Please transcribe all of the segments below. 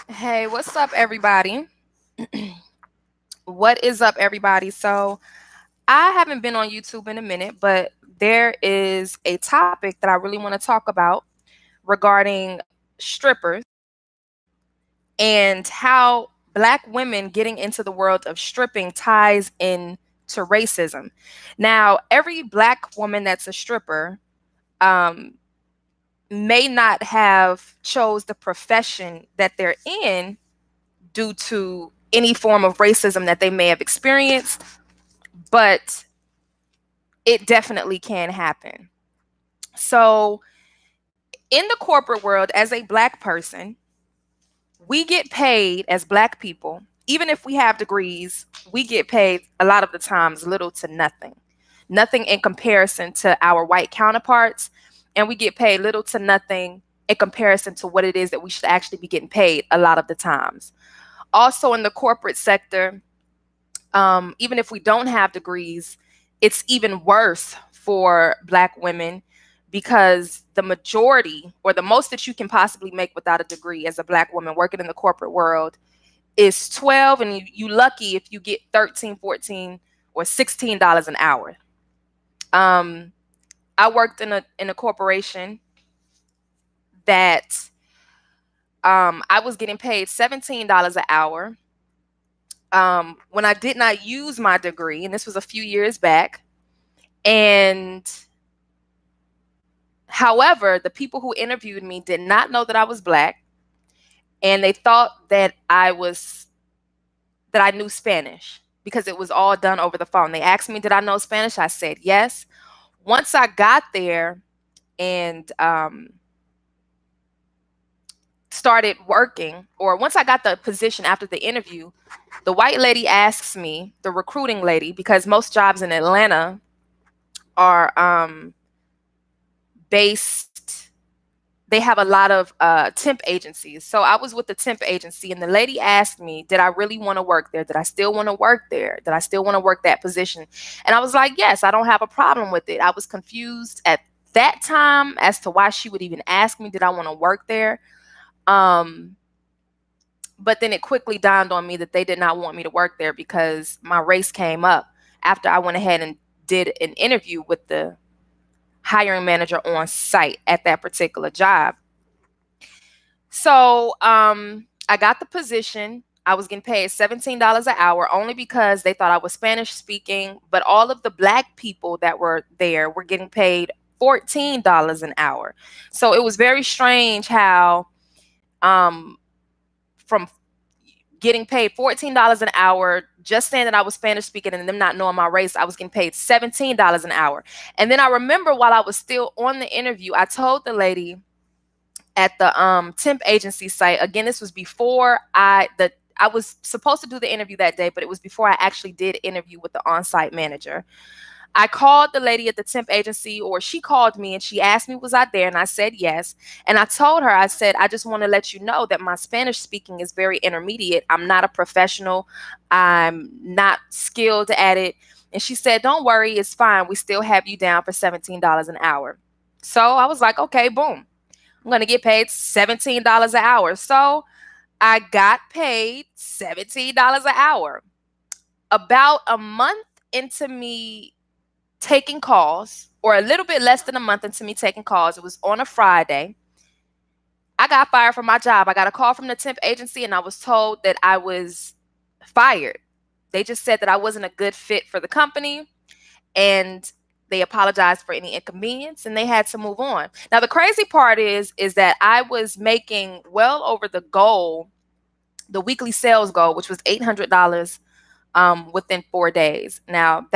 Hey, what's up, everybody? What is up, everybody? So, I haven't been on YouTube in a minute, but there is a topic that I really want to talk about regarding strippers and how Black women getting into the world of stripping ties into racism. Now, every Black woman that's a stripper um, may not have chose the profession that they're in due to any form of racism that they may have experienced, but it definitely can happen. So, in the corporate world, as a Black person, we get paid as Black people, even if we have degrees, we get paid a lot of the times little to nothing. Nothing in comparison to our white counterparts, and we get paid little to nothing in comparison to what it is that we should actually be getting paid a lot of the times. Also, in the corporate sector, even if we don't have degrees, it's even worse for Black women because the majority or the most that you can possibly make without a degree as a Black woman working in the corporate world is 12, and you lucky if you get 13, 14, or $16 an hour. um, I worked in a corporation that I was getting paid $17 an hour when I did not use my degree, and this was a few years back. And however, the people who interviewed me did not know that I was Black, and they thought that I knew Spanish because it was all done over the phone. They asked me, did I know Spanish? I said yes. Once I got there and started working, or once I got the position after the interview, the white lady asks me, the recruiting lady, because most jobs in Atlanta are based, they have a lot of temp agencies. So I was with the temp agency, and the lady asked me, did I really want to work there? Did I still want to work there? Did I still want to work that position? And I was like, yes, I don't have a problem with it. I was confused at that time as to why she would even ask me, did I want to work there? Um, but then it quickly dawned on me that they did not want me to work there because my race came up after I went ahead and did an interview with the hiring manager on site at that particular job. So I got the position. I was getting paid $17 an hour only because they thought I was Spanish speaking, but all of the Black people that were there were getting paid $14 an hour. So it was very strange how um, from getting paid $14 an hour, just saying that I was Spanish speaking and them not knowing my race, I was getting paid $17 an hour. And then I remember while I was still on the interview, I told the lady at the temp agency site, again, this was before I was supposed to do the interview that day, but it was before I actually did interview with the on-site manager. I called the lady at the temp agency, or she called me and she asked me, was I there? And I said yes. And I told her, I said, I just want to let you know that my Spanish speaking is very intermediate. I'm not a professional. I'm not skilled at it. And she said, don't worry, it's fine. We still have you down for $17 an hour. So I was like, okay, boom. I'm going to get paid $17 an hour. So I got paid $17 an hour. About a month into me taking calls, or a little bit less than a month into me taking calls, it was on a Friday, I got fired from my job. I got a call from the temp agency and I was told that I was fired. They just said that I wasn't a good fit for the company, and they apologized for any inconvenience and they had to move on. Now the crazy part is that I was making well over the goal, the weekly sales goal, which was $800 within 4 days. Now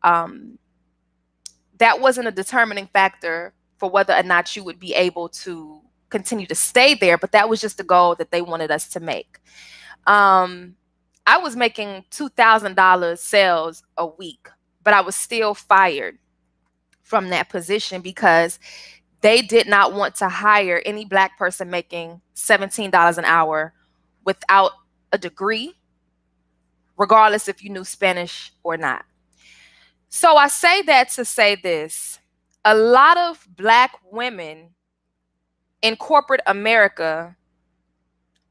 um, that wasn't a determining factor for whether or not you would be able to continue to stay there, but that was just the goal that they wanted us to make. Um, I was making $2,000 sales a week, but I was still fired from that position because they did not want to hire any Black person making $17 an hour without a degree, regardless if you knew Spanish or not. So I say that to say this: a lot of Black women in corporate America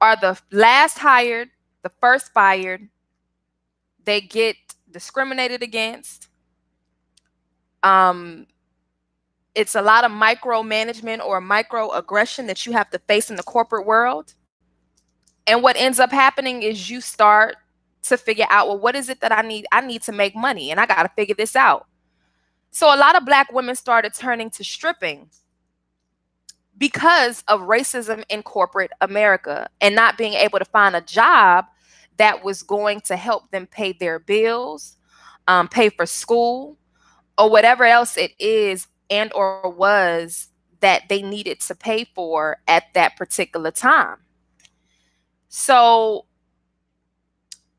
are the last hired, the first fired. They get discriminated against. Um, it's a lot of micromanagement or microaggression that you have to face in the corporate world. And what ends up happening is you start to figure out, well, what is it that I need? I need to make money and I got to figure this out. So a lot of Black women started turning to stripping because of racism in corporate America and not being able to find a job that was going to help them pay their bills, pay for school, or whatever else it is and or was that they needed to pay for at that particular time. So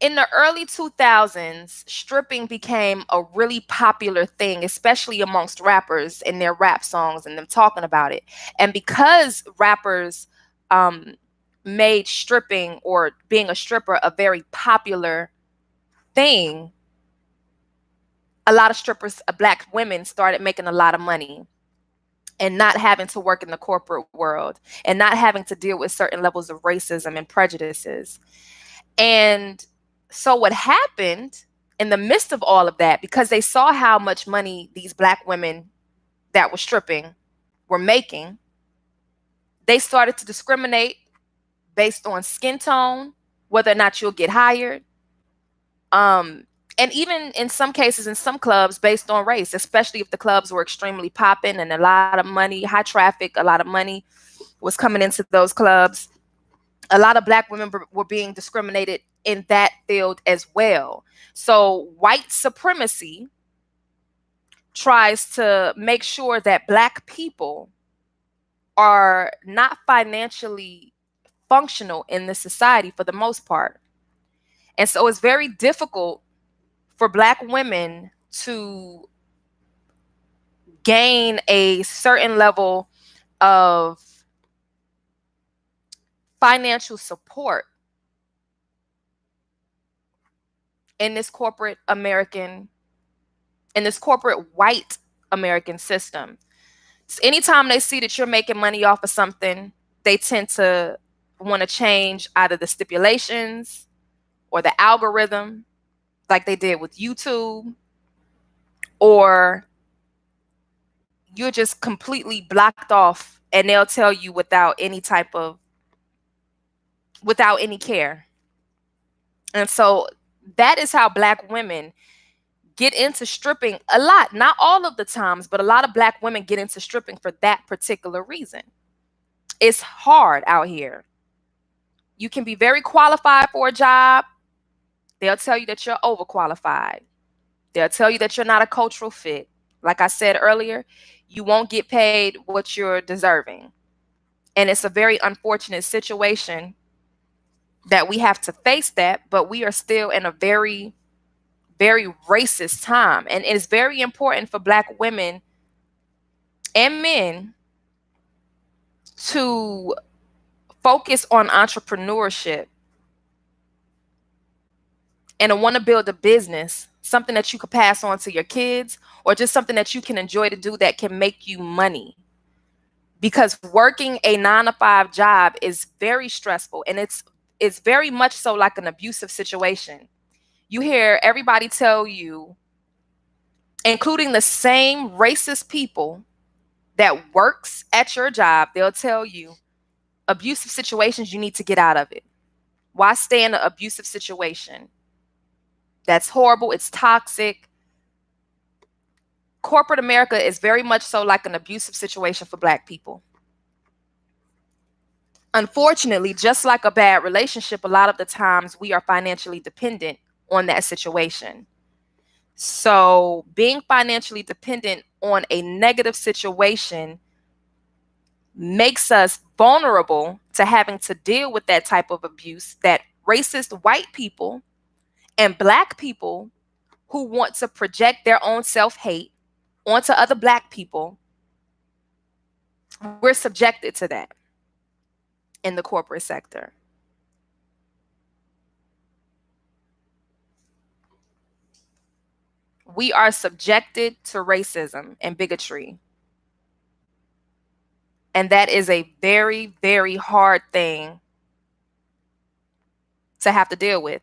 in the early 2000s, stripping became a really popular thing, especially amongst rappers in their rap songs and them talking about it. And because rappers um, made stripping or being a stripper a very popular thing, a lot of strippers, Black women, started making a lot of money and not having to work in the corporate world and not having to deal with certain levels of racism and prejudices. And so what happened in the midst of all of that, because they saw how much money these Black women that were stripping were making, they started to discriminate based on skin tone, whether or not you'll get hired. And even in some cases, in some clubs, based on race, especially if the clubs were extremely popping and a lot of money, high traffic, a lot of money was coming into those clubs. A lot of Black women were being discriminated in that field as well. So white supremacy tries to make sure that Black people are not financially functional in this society for the most part. And so it's very difficult for Black women to gain a certain level of financial support in this corporate American, in this corporate white American system. So anytime they see that you're making money off of something, they tend to want to change either the stipulations or the algorithm, like they did with YouTube, or you're just completely blocked off and they'll tell you without any care. And so that is how Black women get into stripping a lot, not all of the times, but a lot of Black women get into stripping for that particular reason. It's hard out here. You can be very qualified for a job. They'll tell you that you're overqualified. They'll tell you that you're not a cultural fit. Like I said earlier, you won't get paid what you're deserving. And it's a very unfortunate situation that we have to face that, but we are still in a very, very racist time. And it is very important for Black women and men to focus on entrepreneurship and to want to build a business, something that you could pass on to your kids or just something that you can enjoy to do that can make you money. Because working a 9 to 5 job is very stressful and it's very much so like an abusive situation. You hear everybody tell you, including the same racist people that works at your job, they'll tell you abusive situations, you need to get out of it. Why stay in an abusive situation? That's horrible. It's toxic. Corporate America is very much so like an abusive situation for Black people. Unfortunately, just like a bad relationship, a lot of the times we are financially dependent on that situation. So being financially dependent on a negative situation makes us vulnerable to having to deal with that type of abuse that racist white people and Black people who want to project their own self-hate onto other Black people, we're subjected to that in the corporate sector. We are subjected to racism and bigotry. And that is a very, very hard thing to have to deal with.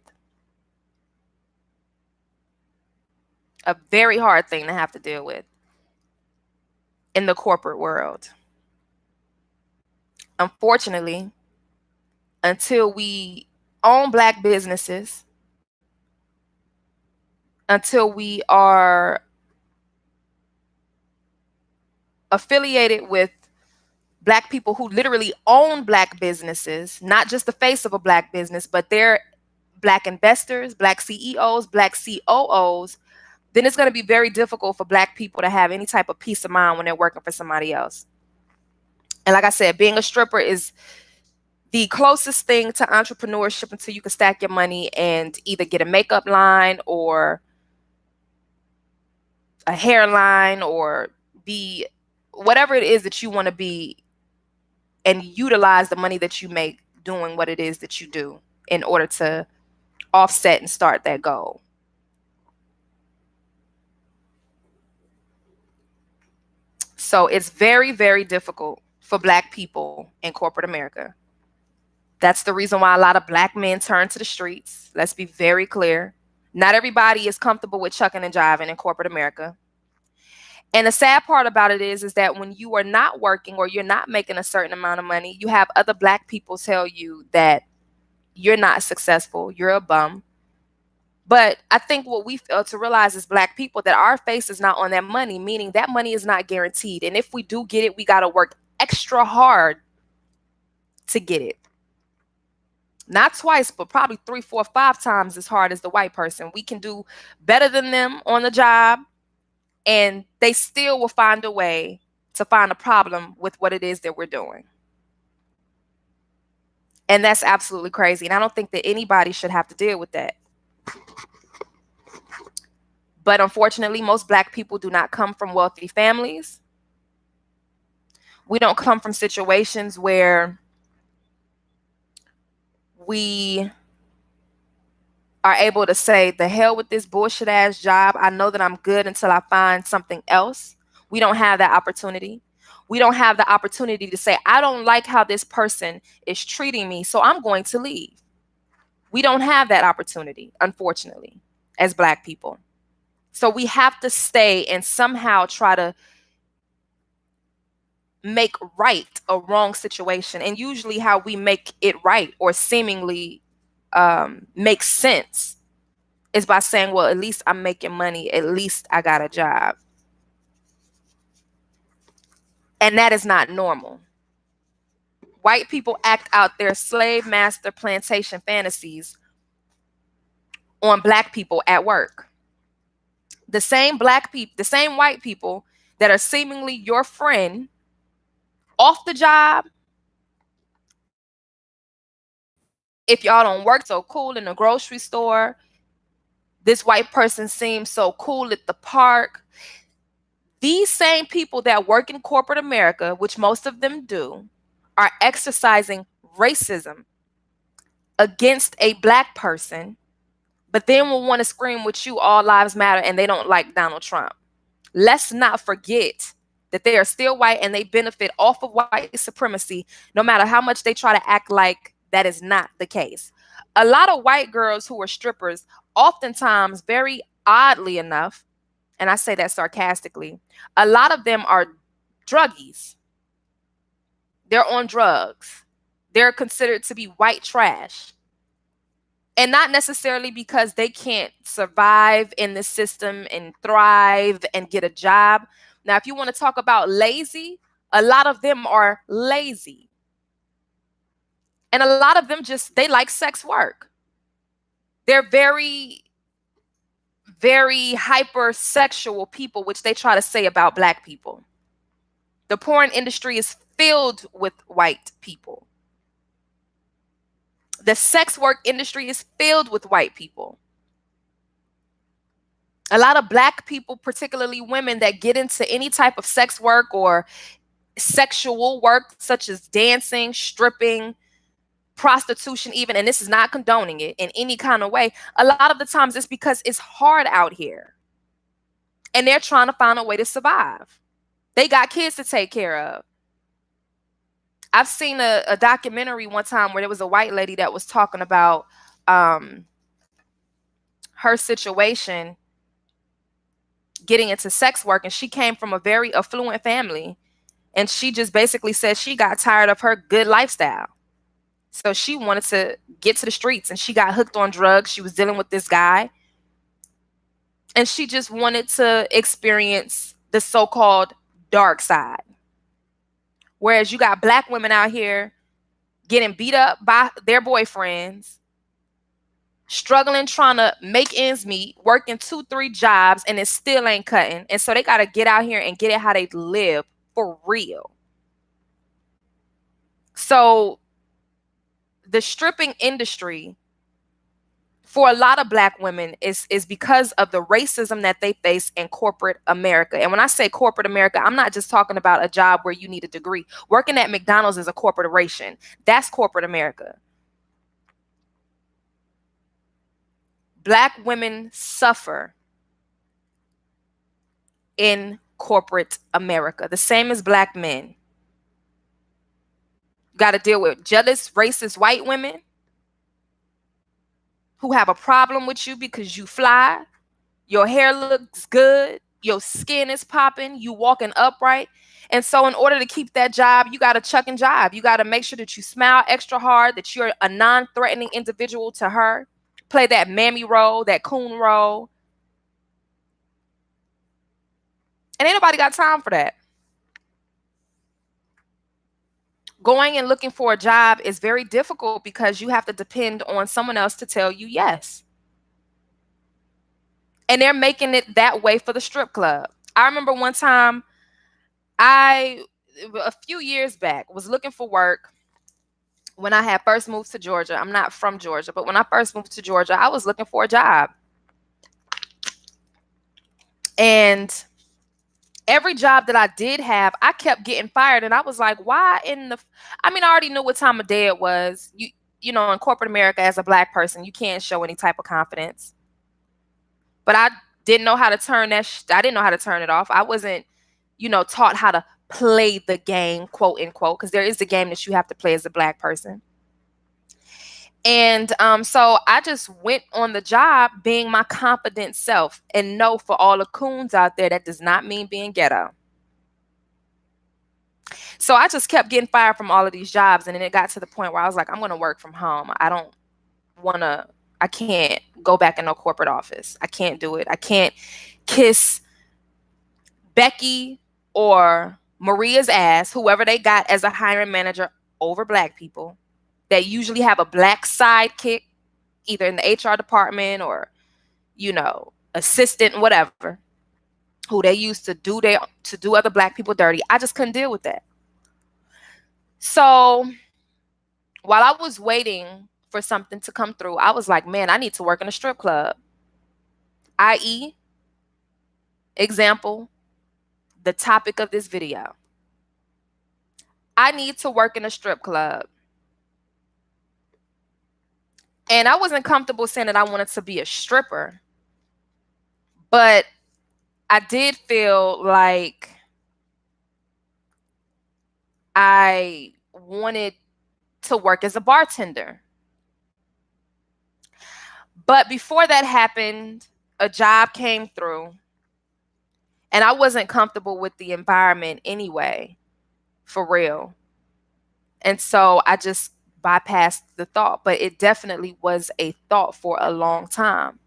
A very hard thing to have to deal with in the corporate world. Unfortunately, until we own Black businesses, until we are affiliated with Black people who literally own Black businesses, not just the face of a Black business, but they're Black investors, Black CEOs, Black COOs, then it's going to be very difficult for Black people to have any type of peace of mind when they're working for somebody else. And like I said, being a stripper is the closest thing to entrepreneurship until you can stack your money and either get a makeup line or a hairline or be whatever it is that you want to be, and utilize the money that you make doing what it is that you do in order to offset and start that goal. So it's very, very difficult for Black people in corporate America. That's the reason why a lot of Black men turn to the streets. Let's be very clear. Not everybody is comfortable with chucking and jiving in corporate America. And the sad part about it is that when you are not working or you're not making a certain amount of money, you have other Black people tell you that you're not successful, you're a bum. But I think what we fail to realize as Black people, that our face is not on that money, meaning that money is not guaranteed. And if we do get it, we got to work extra hard to get it. Not twice, but probably 3, 4, 5 times as hard as the white person. We can do better than them on the job, and they still will find a way to find a problem with what it is that we're doing. And that's absolutely crazy. And I don't think that anybody should have to deal with that. But unfortunately, most Black people do not come from wealthy families. We don't come from situations where we are able to say, the hell with this bullshit ass job. I know that I'm good until I find something else. We don't have that opportunity. We don't have the opportunity to say, I don't like how this person is treating me, so I'm going to leave. We don't have that opportunity, unfortunately, as Black people. So we have to stay and somehow try to make right a wrong situation. And usually how we make it right or seemingly make sense is by saying, well, at least I'm making money. At least I got a job. And that is not normal. White people act out their slave master plantation fantasies on Black people at work. The same Black people, the same white people that are seemingly your friend off the job, if y'all don't work so cool in the grocery store, this white person seems so cool at the park. These same people that work in corporate America, which most of them do, are exercising racism against a Black person, but then will want to scream with you, all lives matter, and they don't like Donald Trump. Let's not forget that they are still white and they benefit off of white supremacy, no matter how much they try to act like that is not the case. A lot of white girls who are strippers, oftentimes, very oddly enough, and I say that sarcastically, a lot of them are druggies. They're on drugs. They're considered to be white trash. And not necessarily because they can't survive in the system and thrive and get a job. Now, if you want to talk about lazy, a lot of them are lazy. And a lot of them they like sex work. They're very, very hypersexual people, which they try to say about Black people. The porn industry is filled with white people. The sex work industry is filled with white people. A lot of Black people, particularly women that get into any type of sex work or sexual work, such as dancing, stripping, prostitution even, and this is not condoning it in any kind of way, a lot of the times it's because it's hard out here. And they're trying to find a way to survive. They got kids to take care of. I've seen a documentary one time where there was a white lady that was talking about her situation getting into sex work, and she came from a very affluent family, and she just basically said she got tired of her good lifestyle. So she wanted to get to the streets, and she got hooked on drugs. She was dealing with this guy, and she just wanted to experience the so-called dark side. Whereas you got black women out here getting beat up by their boyfriends, struggling, trying to make ends meet, working 2, 3 jobs, and it still ain't cutting. And so they got to get out here and get it how they live for real. So the stripping industry for a lot of black women is because of the racism that they face in corporate America. And when I say corporate America, I'm not just talking about a job where you need a degree. Working at McDonald's is a corporation. That's corporate America. Black women suffer in corporate America, the same as black men. You got to deal with jealous, racist white women who have a problem with you because you fly, your hair looks good, your skin is popping, you walking upright. And so in order to keep that job, you got to chuck and jive. You got to make sure that you smile extra hard, that you're a non-threatening individual to her. Play that mammy role, that coon role. And ain't nobody got time for that. Going and looking for a job is very difficult because you have to depend on someone else to tell you yes. And they're making it that way for the strip club. I remember one time a few years back, was looking for work when I had first moved to Georgia. I'm not from Georgia, but when I first moved to Georgia, I was looking for a job. And every job that I did have, I kept getting fired. And I was like, why I already knew what time of day it was. You know, in corporate America, as a black person, you can't show any type of confidence. But I didn't know how to turn I didn't know how to turn it off. I wasn't, taught how to play the game, quote unquote, because there is a game that you have to play as a black person. And so I just went on the job being my confident self. And no, for all the coons out there, that does not mean being ghetto. So I just kept getting fired from all of these jobs. And then it got to the point where I was like, I'm going to work from home. I can't go back in no corporate office. I can't do it. I can't kiss Becky or Maria's ass, whoever they got as a hiring manager, over black people. They usually have a black sidekick, either in the HR department or, assistant, whatever, who they used to do other black people dirty. I just couldn't deal with that. So while I was waiting for something to come through, I was like, man, I need to work in a strip club. I.e., example, the topic of this video. I need to work in a strip club. And I wasn't comfortable saying that I wanted to be a stripper, but I did feel like I wanted to work as a bartender. But before that happened, a job came through, and I wasn't comfortable with the environment anyway, for real. And so I just bypassed the thought, but it definitely was a thought for a long time.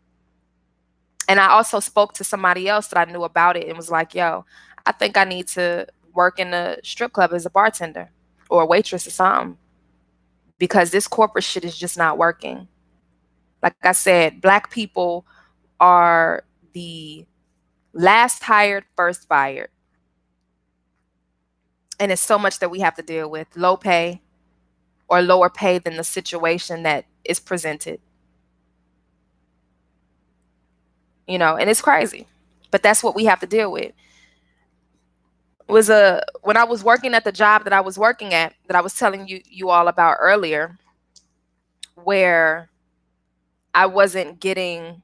And I also spoke to somebody else that I knew about it and was like, yo, I think I need to work in a strip club as a bartender or a waitress or something, because this corporate shit is just not working. Like I said, black people are the last hired, first fired. And it's so much that we have to deal with. Low pay or lower pay than the situation that is presented. And it's crazy. But that's what we have to deal with. When I was working at the job that I was working at, that I was telling you all about earlier, where I wasn't getting,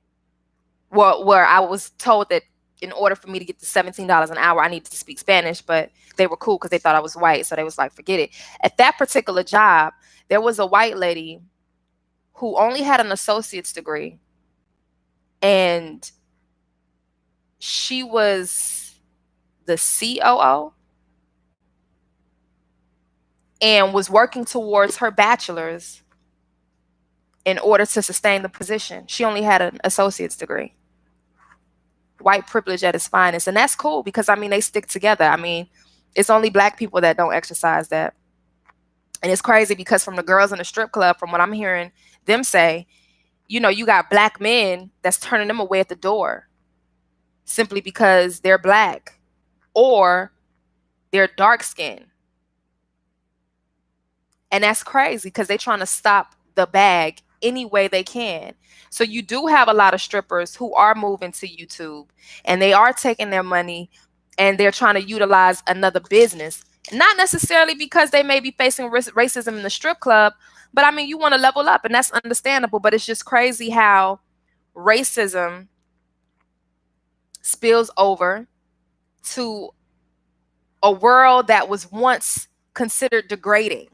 where I was told that in order for me to get to $17 an hour, I needed to speak Spanish, but they were cool because they thought I was white. So they was like, forget it. At that particular job, there was a white lady who only had an associate's degree, and she was the COO and was working towards her bachelor's in order to sustain the position. She only had an associate's degree. White privilege at its finest. And that's cool because, I mean, they stick together. I mean, it's only black people that don't exercise that. And it's crazy because from the girls in the strip club, from what I'm hearing them say, you know, you got black men that's turning them away at the door simply because they're black or they're dark skinned. And that's crazy because they're trying to stop the bag any way they can. So you do have a lot of strippers who are moving to YouTube and they are taking their money and they're trying to utilize another business. Not necessarily because they may be facing racism in the strip club, but I mean, you want to level up and that's understandable. But it's just crazy how racism spills over to a world that was once considered degrading.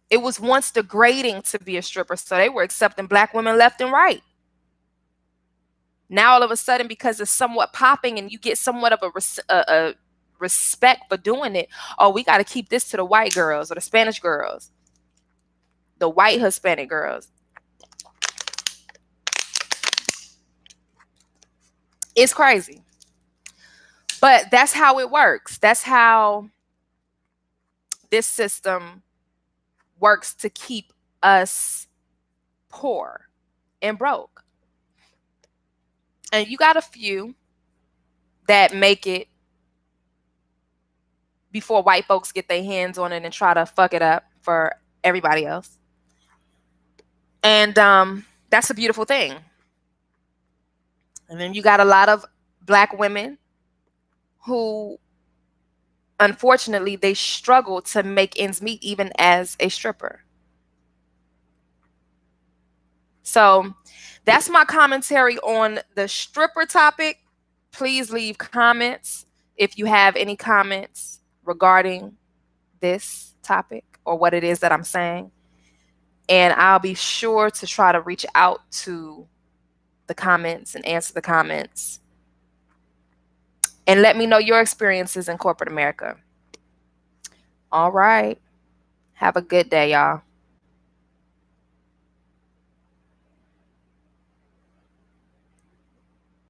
It was once degrading to be a stripper, so they were accepting black women left and right. Now all of a sudden, because it's somewhat popping and you get somewhat of a respect for doing it, oh, we got to keep this to the white girls or the Spanish girls, the white Hispanic girls. It's crazy. But that's how it works. That's how this system works to keep us poor and broke. And you got a few that make it before white folks get their hands on it and try to fuck it up for everybody else. And that's a beautiful thing. And then you got a lot of black women who, unfortunately, they struggle to make ends meet even as a stripper. So that's my commentary on the stripper topic. Please leave comments if you have any comments regarding this topic or what it is that I'm saying. And I'll be sure to try to reach out to the comments and answer the comments. And let me know your experiences in corporate America. All right. Have a good day, y'all.